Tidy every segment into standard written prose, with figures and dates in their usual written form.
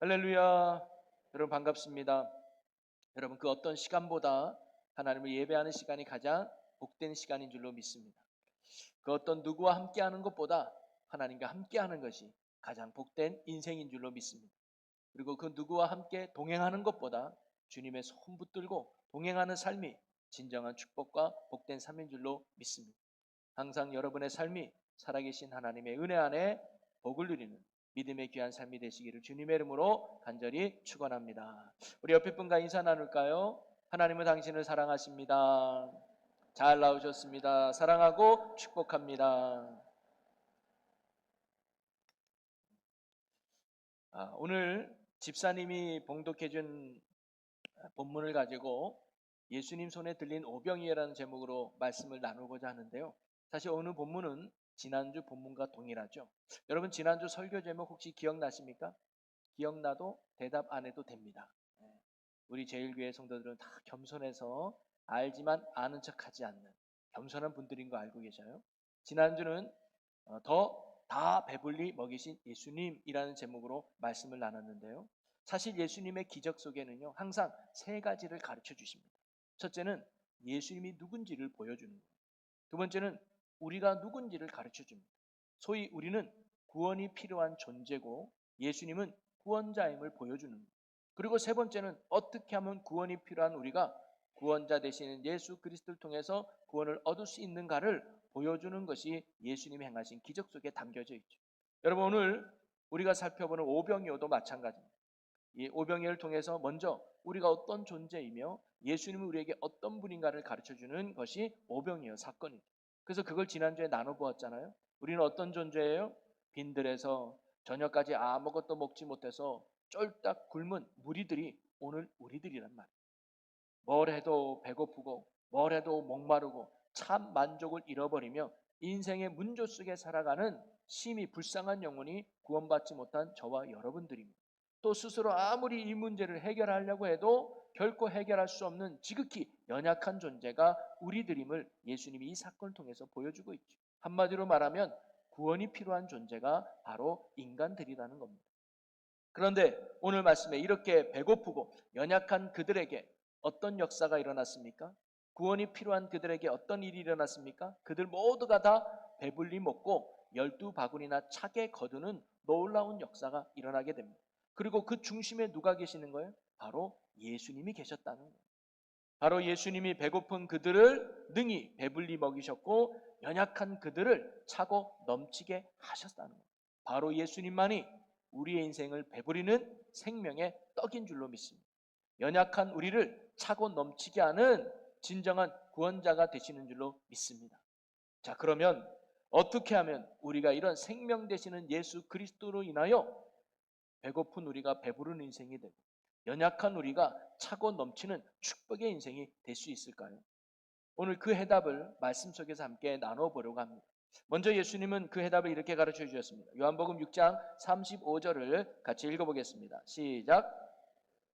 할렐루야. 여러분 반갑습니다. 여러분 그 어떤 시간보다 하나님을 예배하는 시간이 가장 복된 시간인 줄로 믿습니다. 그 어떤 누구와 함께하는 것보다 하나님과 함께하는 것이 가장 복된 인생인 줄로 믿습니다. 그리고 그 누구와 함께 동행하는 것보다 주님의 손 붙들고 동행하는 삶이 진정한 축복과 복된 삶인 줄로 믿습니다. 항상 여러분의 삶이 살아계신 하나님의 은혜 안에 복을 누리는 믿음의 귀한 삶이 되시기를 주님의 이름으로 간절히 축원합니다. 우리 옆에 분과 인사 나눌까요? 하나님은 당신을 사랑하십니다. 잘 나오셨습니다. 사랑하고 축복합니다. 오늘 집사님이 봉독해준 본문을 가지고 예수님 손에 들린 오병이어라는 제목으로 말씀을 나누고자 하는데요. 사실 오늘 본문은 지난주 본문과 동일하죠. 여러분 지난주 설교 제목 혹시 기억나십니까? 기억나도 대답 안 해도 됩니다. 우리 제일교회 성도들은 다 겸손해서 알지만 아는 척하지 않는 겸손한 분들인 거 알고 계셔요? 지난주는 더 다 배불리 먹이신 예수님이라는 제목으로 말씀을 나눴는데요. 사실 예수님의 기적 속에는요, 항상 세 가지를 가르쳐 주십니다. 첫째는 예수님이 누군지를 보여주는 거예요. 두 번째는 우리가 누군지를 가르쳐 줍니다. 소위 우리는 구원이 필요한 존재고 예수님은 구원자임을 보여주는 거예요. 그리고 세 번째는 어떻게 하면 구원이 필요한 우리가 구원자 되시는 예수 그리스도를 통해서 구원을 얻을 수 있는가를 보여주는 것이 예수님이 행하신 기적 속에 담겨져 있죠. 여러분 오늘 우리가 살펴보는 오병이어도 마찬가지입니다. 이 오병이어를 통해서 먼저 우리가 어떤 존재이며 예수님은 우리에게 어떤 분인가를 가르쳐주는 것이 오병이어 사건이죠. 그래서 그걸 지난주에 나눠보았잖아요. 우리는 어떤 존재예요? 빈들에서 저녁까지 아무것도 먹지 못해서 쫄딱 굶은 무리들이 오늘 우리들이란 말이에요. 뭘 해도 배고프고 뭘 해도 목마르고 참 만족을 잃어버리며 인생의 문조 속에 살아가는 심히 불쌍한 영혼이 구원받지 못한 저와 여러분들입니다. 또 스스로 아무리 이 문제를 해결하려고 해도 결코 해결할 수 없는 지극히 연약한 존재가 우리들임을 예수님이 이 사건을 통해서 보여주고 있죠. 한마디로 말하면 구원이 필요한 존재가 바로 인간들이라는 겁니다. 그런데 오늘 말씀에 이렇게 배고프고 연약한 그들에게 어떤 역사가 일어났습니까? 구원이 필요한 그들에게 어떤 일이 일어났습니까? 그들 모두가 다 배불리 먹고 12바구니나 차게 거두는 놀라운 역사가 일어나게 됩니다. 그리고 그 중심에 누가 계시는 거예요? 바로 예수님이 계셨다는 거예요. 바로 예수님이 배고픈 그들을 능히 배불리 먹이셨고 연약한 그들을 차고 넘치게 하셨다는 거예요. 바로 예수님만이 우리의 인생을 배부리는 생명의 떡인 줄로 믿습니다. 연약한 우리를 차고 넘치게 하는 진정한 구원자가 되시는 줄로 믿습니다. 자, 그러면 어떻게 하면 우리가 이런 생명 되시는 예수 그리스도로 인하여 배고픈 우리가 배부른 인생이 되고 연약한 우리가 차고 넘치는 축복의 인생이 될 수 있을까요? 오늘 그 해답을 말씀 속에서 함께 나눠보려고 합니다. 먼저 예수님은 그 해답을 이렇게 가르쳐 주셨습니다. 요한복음 6장 35절을 같이 읽어보겠습니다. 시작.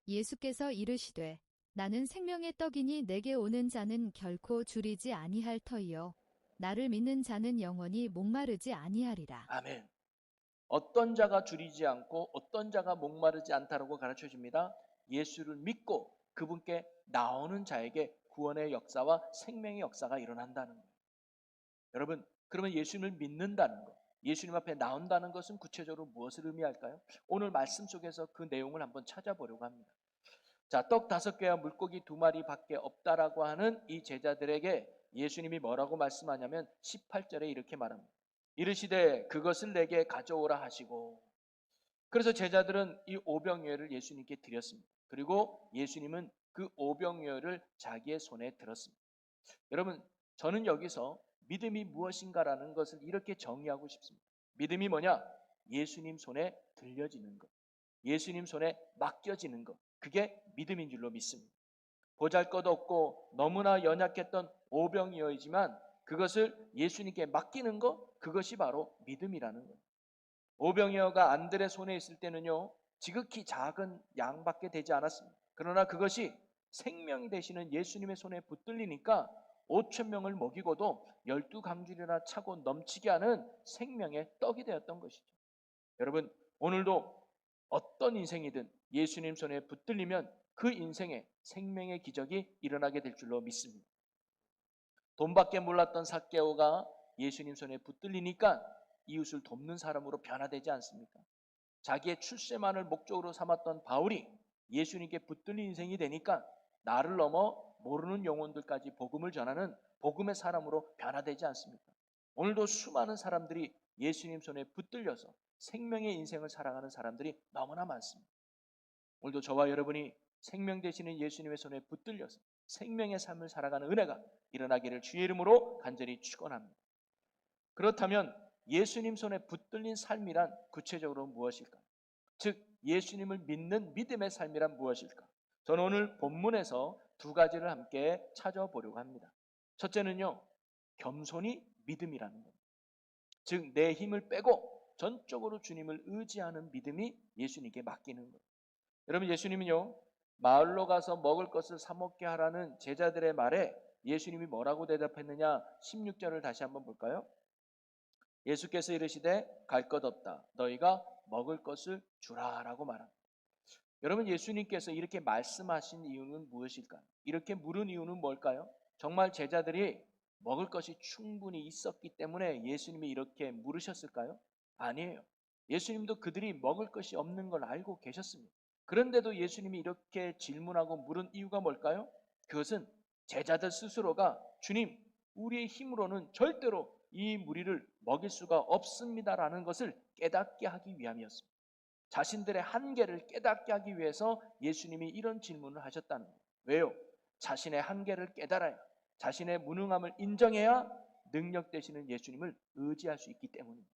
예수께서 이르시되 나는 생명의 떡이니 내게 오는 자는 결코 줄이지 아니할 터이요 나를 믿는 자는 영원히 목마르지 아니하리라. 아멘. 어떤 자가 줄이지 않고 어떤 자가 목마르지 않다라고 가르쳐 줍니다. 예수를 믿고 그분께 나오는 자에게 구원의 역사와 생명의 역사가 일어난다는 거예요. 여러분, 그러면 예수님을 믿는다는 것, 예수님 앞에 나온다는 것은 구체적으로 무엇을 의미할까요? 오늘 말씀 속에서 그 내용을 한번 찾아보려고 합니다. 자, 떡 5개와 물고기 2마리 밖에 없다라고 하는 이 제자들에게 예수님이 뭐라고 말씀하냐면 18절에 이렇게 말합니다. 이르시되 그것을 내게 가져오라 하시고, 그래서 제자들은 이 오병이어를 예수님께 드렸습니다. 그리고 예수님은 그 오병이어를 자기의 손에 들었습니다. 여러분, 저는 여기서 믿음이 무엇인가라는 것을 이렇게 정의하고 싶습니다. 믿음이 뭐냐? 예수님 손에 들려지는 것, 예수님 손에 맡겨지는 것, 그게 믿음인 줄로 믿습니다. 보잘것없고 너무나 연약했던 오병이어이지만 그것을 예수님께 맡기는 것, 그것이 바로 믿음이라는 거예요. 오병이어가 안들의 손에 있을 때는요, 지극히 작은 양밖에 되지 않았습니다. 그러나 그것이 생명이 되시는 예수님의 손에 붙들리니까 5천 명을 먹이고도 12강줄이나 차고 넘치게 하는 생명의 떡이 되었던 것이죠. 여러분, 오늘도 어떤 인생이든 예수님 손에 붙들리면 그 인생에 생명의 기적이 일어나게 될 줄로 믿습니다. 돈밖에 몰랐던 삭개오가 예수님 손에 붙들리니까 이웃을 돕는 사람으로 변화되지 않습니까? 자기의 출세만을 목적으로 삼았던 바울이 예수님께 붙들린 인생이 되니까 나를 넘어 모르는 영혼들까지 복음을 전하는 복음의 사람으로 변화되지 않습니까? 오늘도 수많은 사람들이 예수님 손에 붙들려서 생명의 인생을 살아가는 사람들이 너무나 많습니다. 오늘도 저와 여러분이 생명 되시는 예수님의 손에 붙들려서 생명의 삶을 살아가는 은혜가 일어나기를 주의 이름으로 간절히 축원합니다. 그렇다면 예수님 손에 붙들린 삶이란 구체적으로 무엇일까? 즉 예수님을 믿는 믿음의 삶이란 무엇일까? 저는 오늘 본문에서 두 가지를 함께 찾아보려고 합니다. 첫째는요, 겸손히 믿음이라는 겁니다. 즉 내 힘을 빼고 전적으로 주님을 의지하는 믿음이 예수님께 맡기는 거예요. 여러분, 예수님은요 마을로 가서 먹을 것을 사 먹게 하라는 제자들의 말에 예수님이 뭐라고 대답했느냐? 16절을 다시 한번 볼까요? 예수께서 이르시되 갈 것 없다. 너희가 먹을 것을 주라라고 말합니다. 여러분, 예수님께서 이렇게 말씀하신 이유는 무엇일까요? 이렇게 물은 이유는 뭘까요? 정말 제자들이 먹을 것이 충분히 있었기 때문에 예수님이 이렇게 물으셨을까요? 아니에요. 예수님도 그들이 먹을 것이 없는 걸 알고 계셨습니다. 그런데도 예수님이 이렇게 질문하고 물은 이유가 뭘까요? 그것은 제자들 스스로가 주님, 우리의 힘으로는 절대로 이 무리를 먹일 수가 없습니다라는 것을 깨닫게 하기 위함이었습니다. 자신들의 한계를 깨닫게 하기 위해서 예수님이 이런 질문을 하셨다는 거예요. 왜요? 자신의 한계를 깨달아야, 자신의 무능함을 인정해야 능력 되시는 예수님을 의지할 수 있기 때문입니다.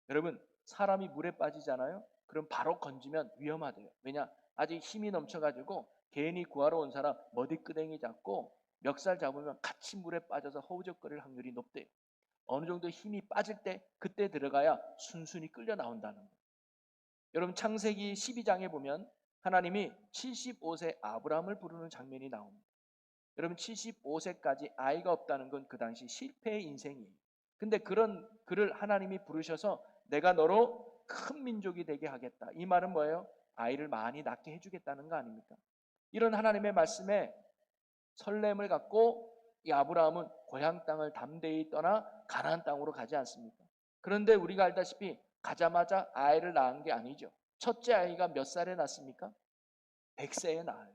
여러분, 사람이 물에 빠지잖아요. 그럼 바로 건지면 위험하대요. 왜냐? 아직 힘이 넘쳐가지고 괜히 구하러 온 사람 머리끄댕이 잡고 멱살 잡으면 같이 물에 빠져서 허우적거릴 확률이 높대요. 어느 정도 힘이 빠질 때 그때 들어가야 순순히 끌려 나온다는 거예요. 여러분, 창세기 12장에 보면 하나님이 75세 아브라함을 부르는 장면이 나옵니다. 여러분, 75세까지 아이가 없다는 건 그 당시 실패의 인생이에요. 근데 그런 그를 하나님이 부르셔서 내가 너로 큰 민족이 되게 하겠다. 이 말은 뭐예요? 아이를 많이 낳게 해주겠다는 거 아닙니까? 이런 하나님의 말씀에 설렘을 갖고 이 아브라함은 고향 땅을 담대히 떠나 가나안 땅으로 가지 않습니까? 그런데 우리가 알다시피 가자마자 아이를 낳은 게 아니죠. 첫째 아이가 몇 살에 낳습니까? 100세에 낳아요.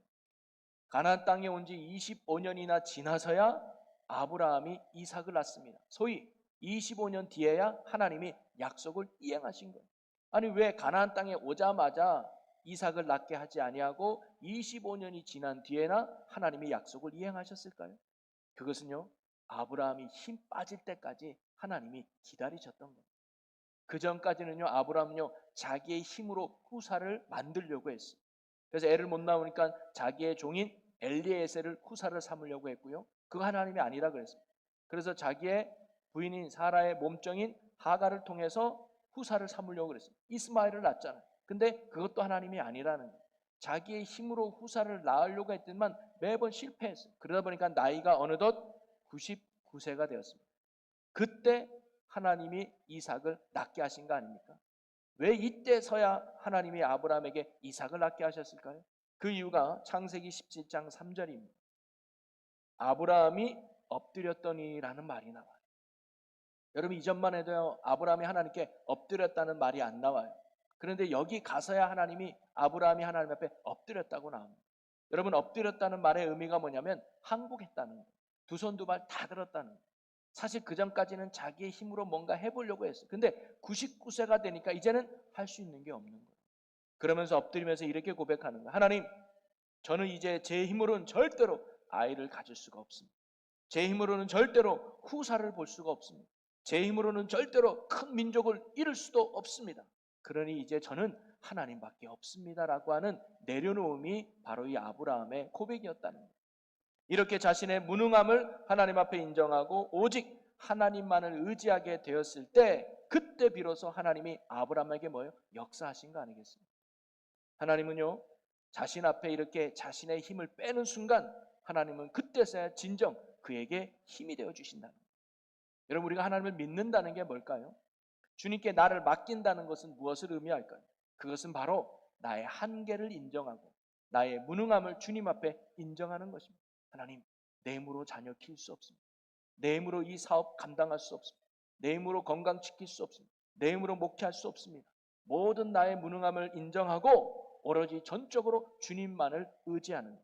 가나안 땅에 온 지 25년이나 지나서야 아브라함이 이삭을 낳습니다. 소위 25년 뒤에야 하나님이 약속을 이행하신 거예요. 아니, 왜 가나안 땅에 오자마자 이삭을 낳게 하지 아니하고 25년이 지난 뒤에나 하나님이 약속을 이행하셨을까요? 그것은요, 아브라함이 힘 빠질 때까지 하나님이 기다리셨던 거예요. 그 전까지는요, 아브라함은요 자기의 힘으로 후사를 만들려고 했어요. 그래서 애를 못 낳으니까 자기의 종인 엘리에셀을 후사를 삼으려고 했고요. 그거 하나님이 아니라 그랬습니다. 그래서 자기의 부인인 사라의 몸종인 하가를 통해서 후사를 삼으려고 그랬습니다. 이스마엘을 낳았잖아요. 근데 그것도 하나님이 아니라는 거예요. 자기의 힘으로 후사를 낳으려고 했더니만 매번 실패했어요. 그러다 보니까 나이가 어느덧 99세가 되었습니다. 그때 하나님이 이삭을 낳게 하신 거 아닙니까? 왜 이때서야 하나님이 아브라함에게 이삭을 낳게 하셨을까요? 그 이유가 창세기 17장 3절입니다. 아브라함이 엎드렸더니라는 말이 나와요. 여러분, 이전만 해도요, 아브라함이 하나님께 엎드렸다는 말이 안 나와요. 그런데 여기 가서야 하나님이 아브라함이 하나님 앞에 엎드렸다고 나옵니다. 여러분, 엎드렸다는 말의 의미가 뭐냐면 항복했다는 거예요. 두 손 두 발 다 들었다는 거예요. 사실 그 전까지는 자기의 힘으로 뭔가 해보려고 했어요. 근데 99세가 되니까 이제는 할 수 있는 게 없는 거예요. 그러면서 엎드리면서 이렇게 고백하는 거예요. 하나님, 저는 이제 제 힘으로는 절대로 아이를 가질 수가 없습니다. 제 힘으로는 절대로 후사를 볼 수가 없습니다. 제 힘으로는 절대로 큰 민족을 이룰 수도 없습니다. 그러니 이제 저는 하나님밖에 없습니다라고 하는 내려놓음이 바로 이 아브라함의 고백이었다는 거예요. 이렇게 자신의 무능함을 하나님 앞에 인정하고 오직 하나님만을 의지하게 되었을 때, 그때 비로소 하나님이 아브라함에게 뭐예요? 역사하신 거 아니겠습니까? 하나님은요, 자신 앞에 이렇게 자신의 힘을 빼는 순간 하나님은 그때서야 진정 그에게 힘이 되어 주신다는 거예요. 여러분, 우리가 하나님을 믿는다는 게 뭘까요? 주님께 나를 맡긴다는 것은 무엇을 의미할까요? 그것은 바로 나의 한계를 인정하고 나의 무능함을 주님 앞에 인정하는 것입니다. 하나님, 내 힘으로 자녀 키울 수 없습니다. 내 힘으로 이 사업 감당할 수 없습니다. 내 힘으로 건강 지킬 수 없습니다. 내 힘으로 목회할 수 없습니다. 모든 나의 무능함을 인정하고 오로지 전적으로 주님만을 의지하는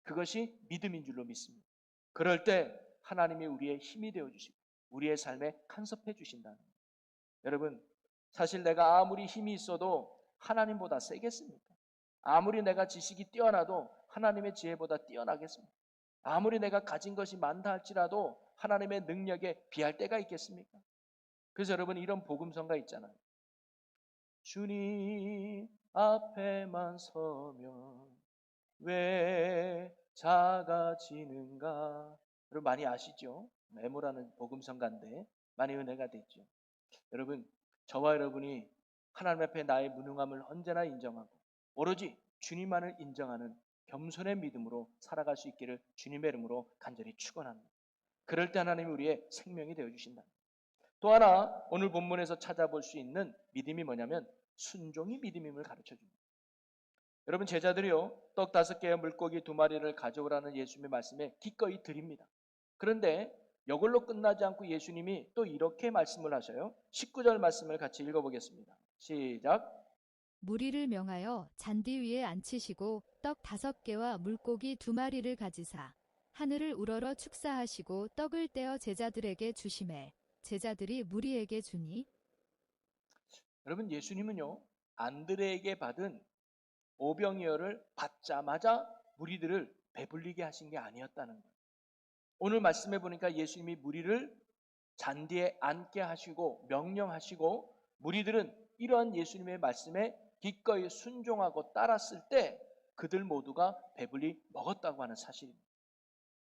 그것이 믿음인 줄로 믿습니다. 그럴 때 하나님이 우리의 힘이 되어주시고 우리의 삶에 간섭해 주신다는 거예요. 여러분, 사실 내가 아무리 힘이 있어도 하나님보다 세겠습니까? 아무리 내가 지식이 뛰어나도 하나님의 지혜보다 뛰어나겠습니까? 아무리 내가 가진 것이 많다 할지라도 하나님의 능력에 비할 때가 있겠습니까? 그래서 여러분, 이런 복음성가 있잖아요. 주님 앞에만 서면 왜 작아지는가? 여러분 많이 아시죠? 메모라는 복음성가인데 많이 은혜가 됐죠. 여러분, 저와 여러분이 하나님 앞에 나의 무능함을 언제나 인정하고 오로지 주님만을 인정하는 겸손의 믿음으로 살아갈 수 있기를 주님의 이름으로 간절히 축원합니다. 그럴 때 하나님이 우리의 생명이 되어주신다. 또 하나 오늘 본문에서 찾아볼 수 있는 믿음이 뭐냐면 순종이 믿음임을 가르쳐줍니다. 여러분, 제자들이요 떡 5개와 물고기 2마리를 가져오라는 예수님의 말씀에 기꺼이 드립니다. 그런데 이걸로 끝나지 않고 예수님이 또 이렇게 말씀을 하셔요. 19절 말씀을 같이 읽어보겠습니다. 시작. 무리를 명하여 잔디 위에 앉히시고 떡 5개와 물고기 2마리를 가지사 하늘을 우러러 축사하시고 떡을 떼어 제자들에게 주시매 제자들이 무리에게 주니. 여러분, 예수님은요 안드레에게 받은 오병이어를 받자마자 무리들을 배불리게 하신 게 아니었다는 거예요. 오늘 말씀해 보니까 예수님이 무리를 잔디에 앉게 하시고 명령하시고 무리들은 이러한 예수님의 말씀에 기꺼이 순종하고 따랐을 때 그들 모두가 배불리 먹었다고 하는 사실입니다.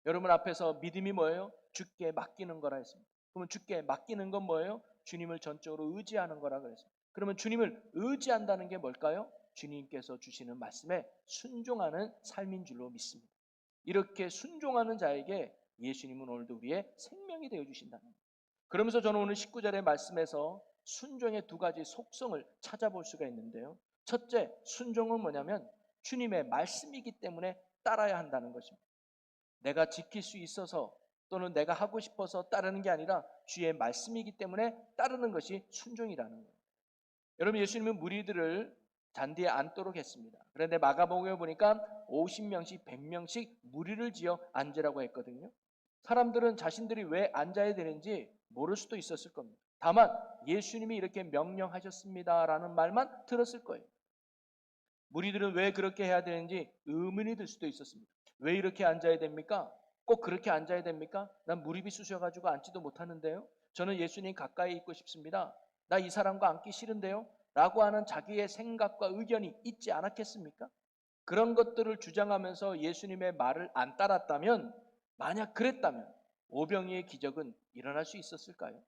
여러분 앞에서 믿음이 뭐예요? 주께 맡기는 거라 했습니다. 그러면 주께 맡기는 건 뭐예요? 주님을 전적으로 의지하는 거라 그랬습니다. 그러면 주님을 의지한다는 게 뭘까요? 주님께서 주시는 말씀에 순종하는 삶인 줄로 믿습니다. 이렇게 순종하는 자에게 예수님은 오늘도 우리의 생명이 되어주신다는 거예요. 그러면서 저는 오늘 19절의 말씀에서 순종의 2가지 속성을 찾아볼 수가 있는데요. 첫째, 순종은 뭐냐면 주님의 말씀이기 때문에 따라야 한다는 것입니다. 내가 지킬 수 있어서 또는 내가 하고 싶어서 따르는 게 아니라 주의 말씀이기 때문에 따르는 것이 순종이라는 거예요. 여러분, 예수님은 무리들을 잔디에 앉도록 했습니다. 그런데 마가복음에 보니까 50명씩 100명씩 무리를 지어 앉으라고 했거든요. 사람들은 자신들이 왜 앉아야 되는지 모를 수도 있었을 겁니다. 다만 예수님이 이렇게 명령하셨습니다라는 말만 들었을 거예요. 무리들은 왜 그렇게 해야 되는지 의문이 들 수도 있었습니다. 왜 이렇게 앉아야 됩니까? 꼭 그렇게 앉아야 됩니까? 난 무릎이 쑤셔가지고 앉지도 못하는데요. 저는 예수님 가까이 있고 싶습니다. 나 이 사람과 앉기 싫은데요. 라고 하는 자기의 생각과 의견이 있지 않았겠습니까? 그런 것들을 주장하면서 예수님의 말을 안 따랐다면, 만약 그랬다면 오병이의 기적은 일어날 수 있었을까요?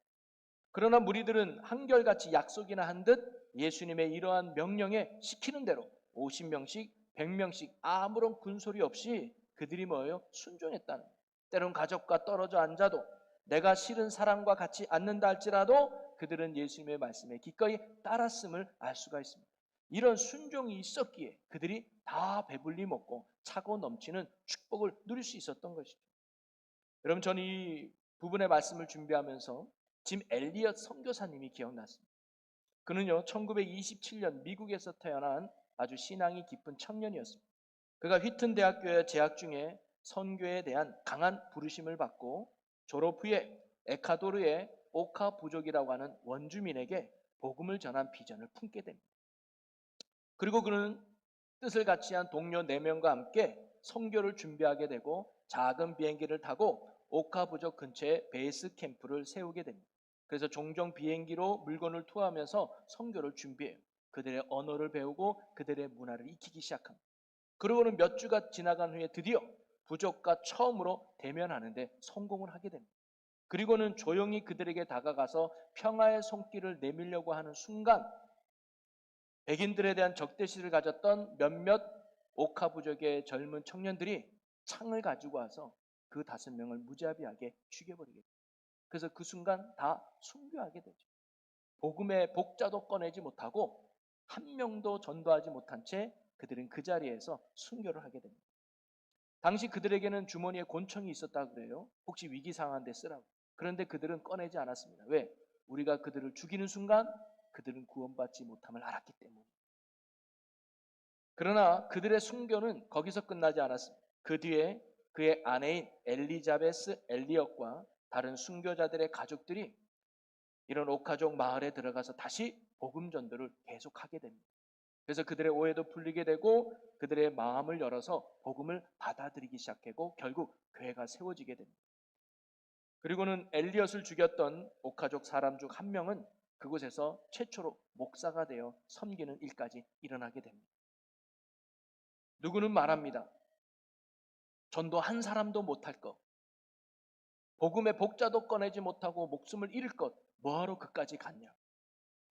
그러나 무리들은 한결같이 약속이나 한 듯 예수님의 이러한 명령에 시키는 대로 50명씩 100명씩 아무런 군소리 없이 그들이 뭐예요? 순종했다는 거예요. 때론 가족과 떨어져 앉아도 내가 싫은 사람과 같이 앉는다 할지라도 그들은 예수님의 말씀에 기꺼이 따랐음을 알 수가 있습니다. 이런 순종이 있었기에 그들이 다 배불리 먹고 차고 넘치는 축복을 누릴 수 있었던 것이죠. 여러분, 저는 이 부분의 말씀을 준비하면서 짐 엘리엇 선교사님이 기억났습니다. 그는요 1927년 미국에서 태어난 아주 신앙이 깊은 청년이었습니다. 그가 휘튼 대학교에 재학 중에 선교에 대한 강한 부르심을 받고 졸업 후에 에콰도르의 오카 부족이라고 하는 원주민에게 복음을 전한 비전을 품게 됩니다. 그리고 그는 뜻을 같이 한 동료 4명과 함께 선교를 준비하게 되고 작은 비행기를 타고 오카 부족 근처에 베이스 캠프를 세우게 됩니다. 그래서 종종 비행기로 물건을 투하하면서 선교를 준비해요. 그들의 언어를 배우고 그들의 문화를 익히기 시작합니다. 그러고는 몇 주가 지나간 후에 드디어 부족과 처음으로 대면하는데 성공을 하게 됩니다. 그리고는 조용히 그들에게 다가가서 평화의 손길을 내밀려고 하는 순간 백인들에 대한 적대시를 가졌던 몇몇 오카 부족의 젊은 청년들이 창을 가지고 와서 그 5명을 무자비하게 죽여버리게 됩니다. 그래서 그 순간 다 순교하게 되죠. 복음의 복자도 꺼내지 못하고 한 명도 전도하지 못한 채 그들은 그 자리에서 순교를 하게 됩니다. 당시 그들에게는 주머니에 권총이 있었다 그래요. 혹시 위기 상황인데 쓰라고. 그런데 그들은 꺼내지 않았습니다. 왜? 우리가 그들을 죽이는 순간 그들은 구원받지 못함을 알았기 때문에. 그러나 그들의 순교는 거기서 끝나지 않았습니다. 그 뒤에 그의 아내인 엘리자베스 엘리엇과 다른 순교자들의 가족들이 이런 오카족 마을에 들어가서 다시 복음 전도를 계속하게 됩니다. 그래서 그들의 오해도 풀리게 되고 그들의 마음을 열어서 복음을 받아들이기 시작하고 결국 교회가 세워지게 됩니다. 그리고는 엘리엇을 죽였던 오카족 사람 중 한 명은 그곳에서 최초로 목사가 되어 섬기는 일까지 일어나게 됩니다. 누구는 말합니다. 전도 한 사람도 못할 것, 복음의 복자도 꺼내지 못하고 목숨을 잃을 것, 뭐하러 그까지 갔냐?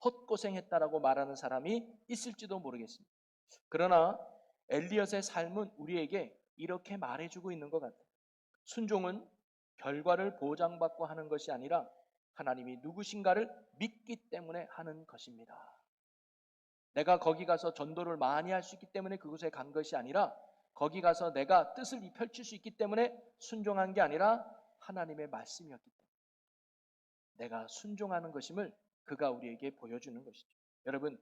헛고생했다라고 말하는 사람이 있을지도 모르겠습니다. 그러나 엘리엇의 삶은 우리에게 이렇게 말해주고 있는 것 같아요. 순종은 결과를 보장받고 하는 것이 아니라 하나님이 누구신가를 믿기 때문에 하는 것입니다. 내가 거기 가서 전도를 많이 할 수 있기 때문에 그곳에 간 것이 아니라 거기 가서 내가 뜻을 펼칠 수 있기 때문에 순종한 게 아니라 하나님의 말씀이었기 때문에 내가 순종하는 것임을 그가 우리에게 보여주는 것이죠. 여러분,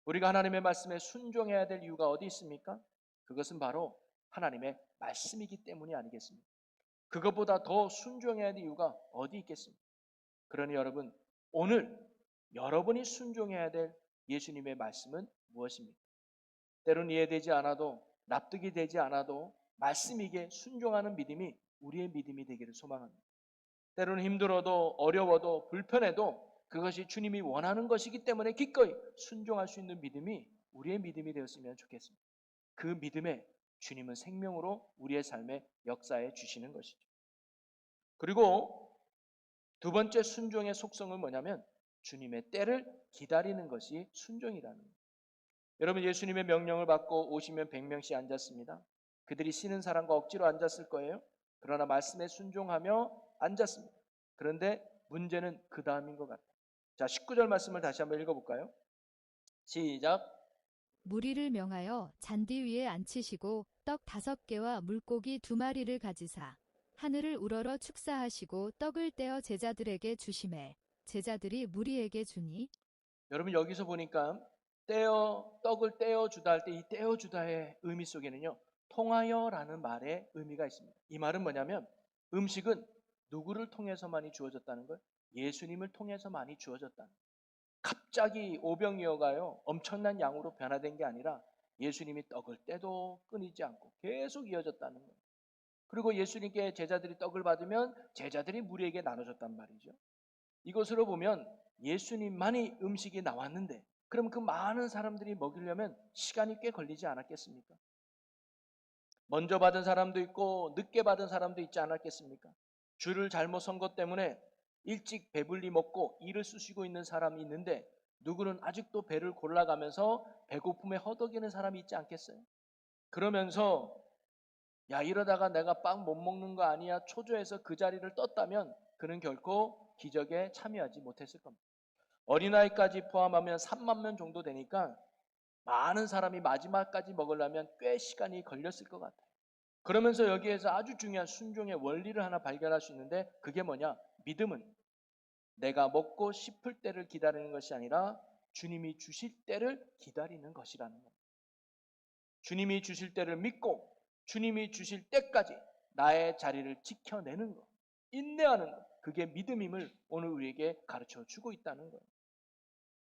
우리가 하나님의 말씀에 순종해야 될 이유가 어디 있습니까? 그것은 바로 하나님의 말씀이기 때문이 아니겠습니까? 그것보다 더 순종해야 될 이유가 어디 있겠습니까? 그러니 여러분, 오늘 여러분이 순종해야 될 예수님의 말씀은 무엇입니까? 때로는 이해되지 않아도 납득이 되지 않아도 말씀이게 순종하는 믿음이 우리의 믿음이 되기를 소망합니다. 때로는 힘들어도 어려워도 불편해도 그것이 주님이 원하는 것이기 때문에 기꺼이 순종할 수 있는 믿음이 우리의 믿음이 되었으면 좋겠습니다. 그 믿음에 주님은 생명으로 우리의 삶에 역사해 주시는 것이죠. 그리고 두 번째 순종의 속성은 뭐냐면 주님의 때를 기다리는 것이 순종이라는 거예요. 여러분, 예수님의 명령을 받고 오시면 100명씩 앉았습니다. 그들이 쉬는 사람과 억지로 앉았을 거예요. 그러나 말씀에 순종하며 앉았습니다. 그런데 문제는 그 다음인 것 같아요. 자, 19절 말씀을 다시 한번 읽어볼까요? 시작. 무리를 명하여 잔디 위에 앉히시고 떡 5개와 물고기 2마리를 가지사 하늘을 우러러 축사하시고 떡을 떼어 제자들에게 주시매 제자들이 무리에게 주니. 여러분, 여기서 보니까 떡을 떼어 주다 할 때 이 떼어 주다의 의미 속에는요, 통하여라는 말의 의미가 있습니다. 이 말은 뭐냐면 음식은 누구를 통해서만이 주어졌다는 걸? 예수님을 통해서만이 주어졌다는 거예요. 갑자기 오병이어가요 엄청난 양으로 변화된 게 아니라 예수님이 떡을 떼도 끊이지 않고 계속 이어졌다는 거예요. 그리고 예수님께 제자들이 떡을 받으면 제자들이 무리에게 나눠줬단 말이죠. 이것으로 보면 예수님만이 음식이 나왔는데 그럼 그 많은 사람들이 먹으려면 시간이 꽤 걸리지 않았겠습니까? 먼저 받은 사람도 있고 늦게 받은 사람도 있지 않았겠습니까? 줄을 잘못 선 것 때문에 일찍 배불리 먹고 이를 쑤시고 있는 사람이 있는데 누구는 아직도 배를 골라가면서 배고픔에 허덕이는 사람이 있지 않겠어요? 그러면서 야, 이러다가 내가 빵 못 먹는 거 아니야 초조해서 그 자리를 떴다면 그는 결코 기적에 참여하지 못했을 겁니다. 어린아이까지 포함하면 3만 명 정도 되니까 많은 사람이 마지막까지 먹으려면 꽤 시간이 걸렸을 것 같아요. 그러면서 여기에서 아주 중요한 순종의 원리를 하나 발견할 수 있는데 그게 뭐냐? 믿음은 내가 먹고 싶을 때를 기다리는 것이 아니라 주님이 주실 때를 기다리는 것이라는 겁니다. 주님이 주실 때를 믿고 주님이 주실 때까지 나의 자리를 지켜내는 것, 인내하는 것, 그게 믿음임을 오늘 우리에게 가르쳐 주고 있다는 거예요.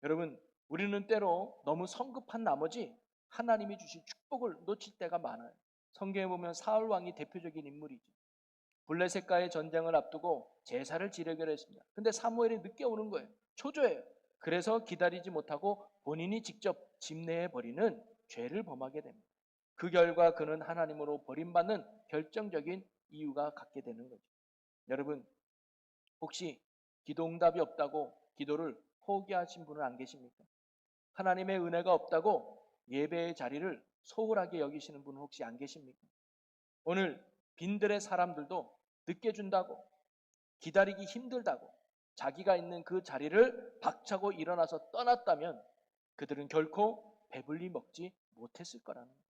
여러분, 우리는 때로 너무 성급한 나머지 하나님이 주신 축복을 놓칠 때가 많아요. 성경에 보면 사울 왕이 대표적인 인물이죠. 블레셋과의 전쟁을 앞두고 제사를 지내기로 했습니다. 근데 사무엘이 늦게 오는 거예요. 초조해요. 그래서 기다리지 못하고 본인이 직접 집내해 버리는 죄를 범하게 됩니다. 그 결과 그는 하나님으로 버림받는 결정적인 이유가 갖게 되는 거죠. 여러분, 혹시 기도 응답이 없다고 기도를 포기하신 분은 안 계십니까? 하나님의 은혜가 없다고 예배의 자리를 소홀하게 여기시는 분은 혹시 안 계십니까? 오늘 빈들의 사람들도 늦게 준다고 기다리기 힘들다고 자기가 있는 그 자리를 박차고 일어나서 떠났다면 그들은 결코 배불리 먹지 못했을 거라는 거예요.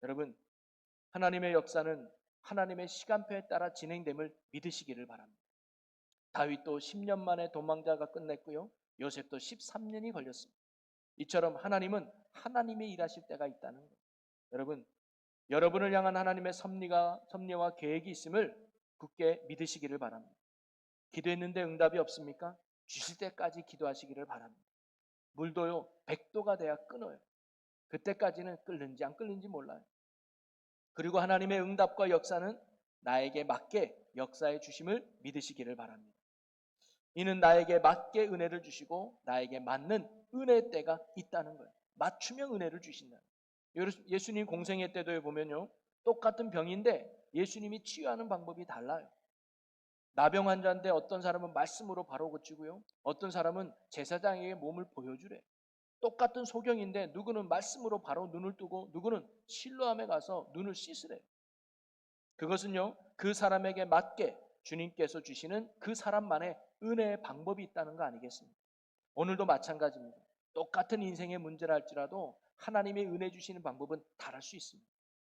여러분, 하나님의 역사는 하나님의 시간표에 따라 진행됨을 믿으시기를 바랍니다. 다윗도 10년 만에 도망자가 끝냈고요. 요셉도 13년이 걸렸습니다. 이처럼 하나님은 하나님이 일하실 때가 있다는 거예요. 여러분, 여러분을 향한 하나님의 섭리와 계획이 있음을 굳게 믿으시기를 바랍니다. 기도했는데 응답이 없습니까? 주실 때까지 기도하시기를 바랍니다. 물도요 100도가 돼야 끊어요. 그때까지는 끓는지 안 끓는지 몰라요. 그리고 하나님의 응답과 역사는 나에게 맞게 역사해 주심을 믿으시기를 바랍니다. 이는 나에게 맞게 은혜를 주시고 나에게 맞는 은혜의 때가 있다는 거예요. 맞추면 은혜를 주신다. 예수님 공생애 때도 보면요, 똑같은 병인데 예수님이 치유하는 방법이 달라요. 나병 환자인데 어떤 사람은 말씀으로 바로 고치고요, 어떤 사람은 제사장에게 몸을 보여주래. 똑같은 소경인데 누구는 말씀으로 바로 눈을 뜨고 누구는 실로암에 가서 눈을 씻으래. 그것은요, 그 사람에게 맞게 주님께서 주시는 그 사람만의 은혜의 방법이 있다는 거 아니겠습니까? 오늘도 마찬가지입니다. 똑같은 인생의 문제를 할지라도 하나님의 은혜 주시는 방법은 다를 수 있습니다.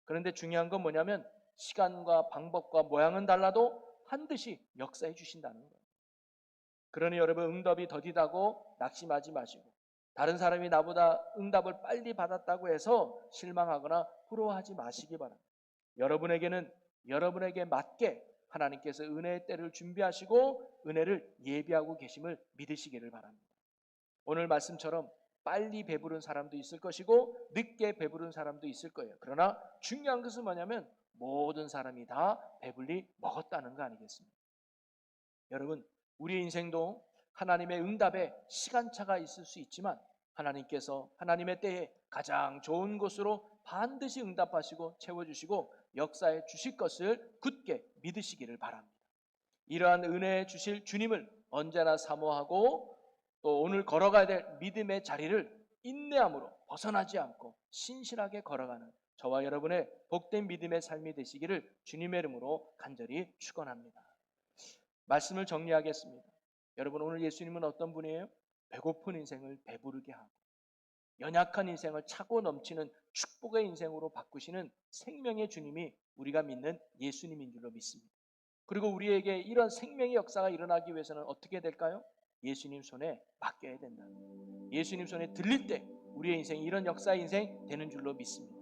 그런데 중요한 건 뭐냐면 시간과 방법과 모양은 달라도 반드시 역사해 주신다는 거예요. 그러니 여러분, 응답이 더디다고 낙심하지 마시고 다른 사람이 나보다 응답을 빨리 받았다고 해서 실망하거나 부러워하지 마시기 바랍니다. 여러분에게는 여러분에게 맞게 하나님께서 은혜의 때를 준비하시고 은혜를 예비하고 계심을 믿으시기를 바랍니다. 오늘 말씀처럼 빨리 배부른 사람도 있을 것이고 늦게 배부른 사람도 있을 거예요. 그러나 중요한 것은 뭐냐면 모든 사람이 다 배불리 먹었다는 거 아니겠습니까? 여러분, 우리의 인생도 하나님의 응답에 시간차가 있을 수 있지만 하나님께서 하나님의 때에 가장 좋은 곳으로 반드시 응답하시고 채워주시고 역사해 주실 것을 굳게 믿으시기를 바랍니다. 이러한 은혜 주실 주님을 언제나 사모하고 또 오늘 걸어가야 될 믿음의 자리를 인내함으로 벗어나지 않고 신실하게 걸어가는 저와 여러분의 복된 믿음의 삶이 되시기를 주님의 이름으로 간절히 축원합니다. 말씀을 정리하겠습니다. 여러분, 오늘 예수님은 어떤 분이에요? 배고픈 인생을 배부르게 하고 연약한 인생을 차고 넘치는 축복의 인생으로 바꾸시는 생명의 주님이 우리가 믿는 예수님인 줄로 믿습니다. 그리고 우리에게 이런 생명의 역사가 일어나기 위해서는 어떻게 될까요? 예수님 손에 맡겨야 된다. 예수님 손에 들릴 때 우리의 인생이 이런 역사의 인생 되는 줄로 믿습니다.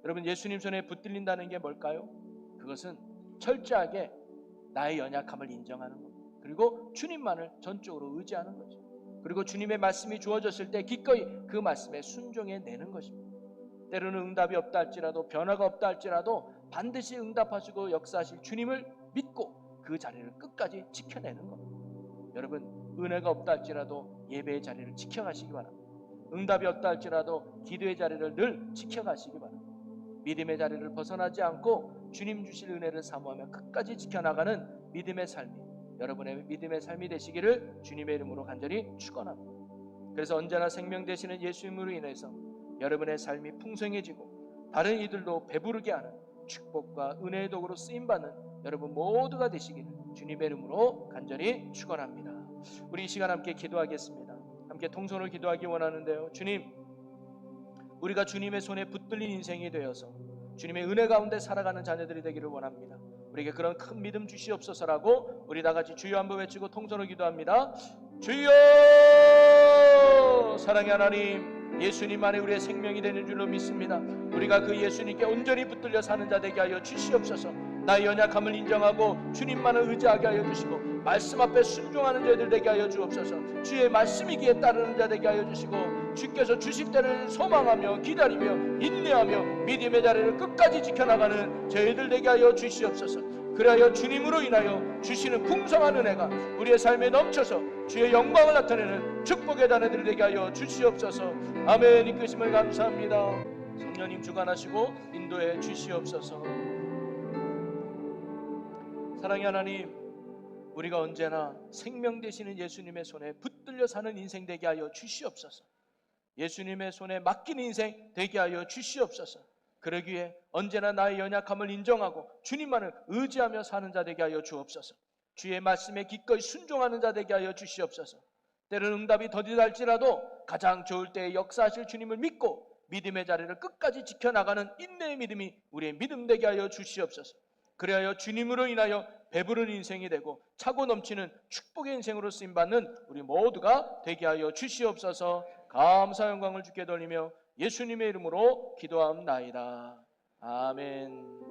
여러분, 예수님 손에 붙들린다는 게 뭘까요? 그것은 철저하게 나의 연약함을 인정하는 겁니다. 그리고 주님만을 전적으로 의지하는 거죠. 그리고 주님의 말씀이 주어졌을 때 기꺼이 그 말씀에 순종해 내는 것입니다. 때로는 응답이 없다 할지라도 변화가 없다 할지라도 반드시 응답하시고 역사하실 주님을 믿고 그 자리를 끝까지 지켜내는 겁니다. 여러분, 은혜가 없다 할지라도 예배의 자리를 지켜가시기 바랍니다. 응답이 없다 할지라도 기도의 자리를 늘 지켜가시기 바랍니다. 믿음의 자리를 벗어나지 않고 주님 주실 은혜를 사모하며 끝까지 지켜나가는 믿음의 삶이 여러분의 믿음의 삶이 되시기를 주님의 이름으로 간절히 축원합니다. 그래서 언제나 생명 되시는 예수님으로 인해서 여러분의 삶이 풍성해지고 다른 이들도 배부르게 하는 축복과 은혜의 도구로 쓰임받는 여러분 모두가 되시기를 주님의 이름으로 간절히 축원합니다. 우리 이 시간 함께 기도하겠습니다. 함께 통성으로 기도하기 원하는데요, 주님, 우리가 주님의 손에 붙들린 인생이 되어서 주님의 은혜 가운데 살아가는 자녀들이 되기를 원합니다. 우리에게 그런 큰 믿음 주시옵소서라고 우리 다 같이 주여 한번 외치고 통성으로 기도합니다. 주여! 사랑의 하나님, 예수님 안에 우리의 생명이 되는 줄로 믿습니다. 우리가 그 예수님께 온전히 붙들려 사는 자 되게 하여 주시옵소서. 나의 연약함을 인정하고 주님만을 의지하게 하여 주시고 말씀 앞에 순종하는 자들 되게 하여 주옵소서. 주의 말씀이기에 따르는 자 되게 하여 주시고 주께서 주실 때를 소망하며 기다리며 인내하며 믿음의 자리를 끝까지 지켜나가는 저희들 되게 하여 주시옵소서. 그리하여 주님으로 인하여 주시는 풍성한 은혜가 우리의 삶에 넘쳐서 주의 영광을 나타내는 축복의 자녀들 되게 하여 주시옵소서. 아멘. 이끄심을 감사합니다. 성령님 주관하시고 인도해 주시옵소서. 사랑의 하나님, 우리가 언제나 생명 되시는 예수님의 손에 붙들려 사는 인생 되게 하여 주시옵소서. 예수님의 손에 맡기는 인생 되게 하여 주시옵소서. 그러기에 언제나 나의 연약함을 인정하고 주님만을 의지하며 사는 자 되게 하여 주옵소서. 주의 말씀에 기꺼이 순종하는 자 되게 하여 주시옵소서. 때로는 응답이 더디달지라도 가장 좋을 때에 역사하실 주님을 믿고 믿음의 자리를 끝까지 지켜나가는 인내의 믿음이 우리의 믿음 되게 하여 주시옵소서. 그리하여 주님으로 인하여 배부른 인생이 되고 차고 넘치는 축복의 인생으로 쓰임받는 우리 모두가 되게 하여 주시옵소서. 감사 영광을 주께 돌리며 예수님의 이름으로 기도합나이다. 아멘.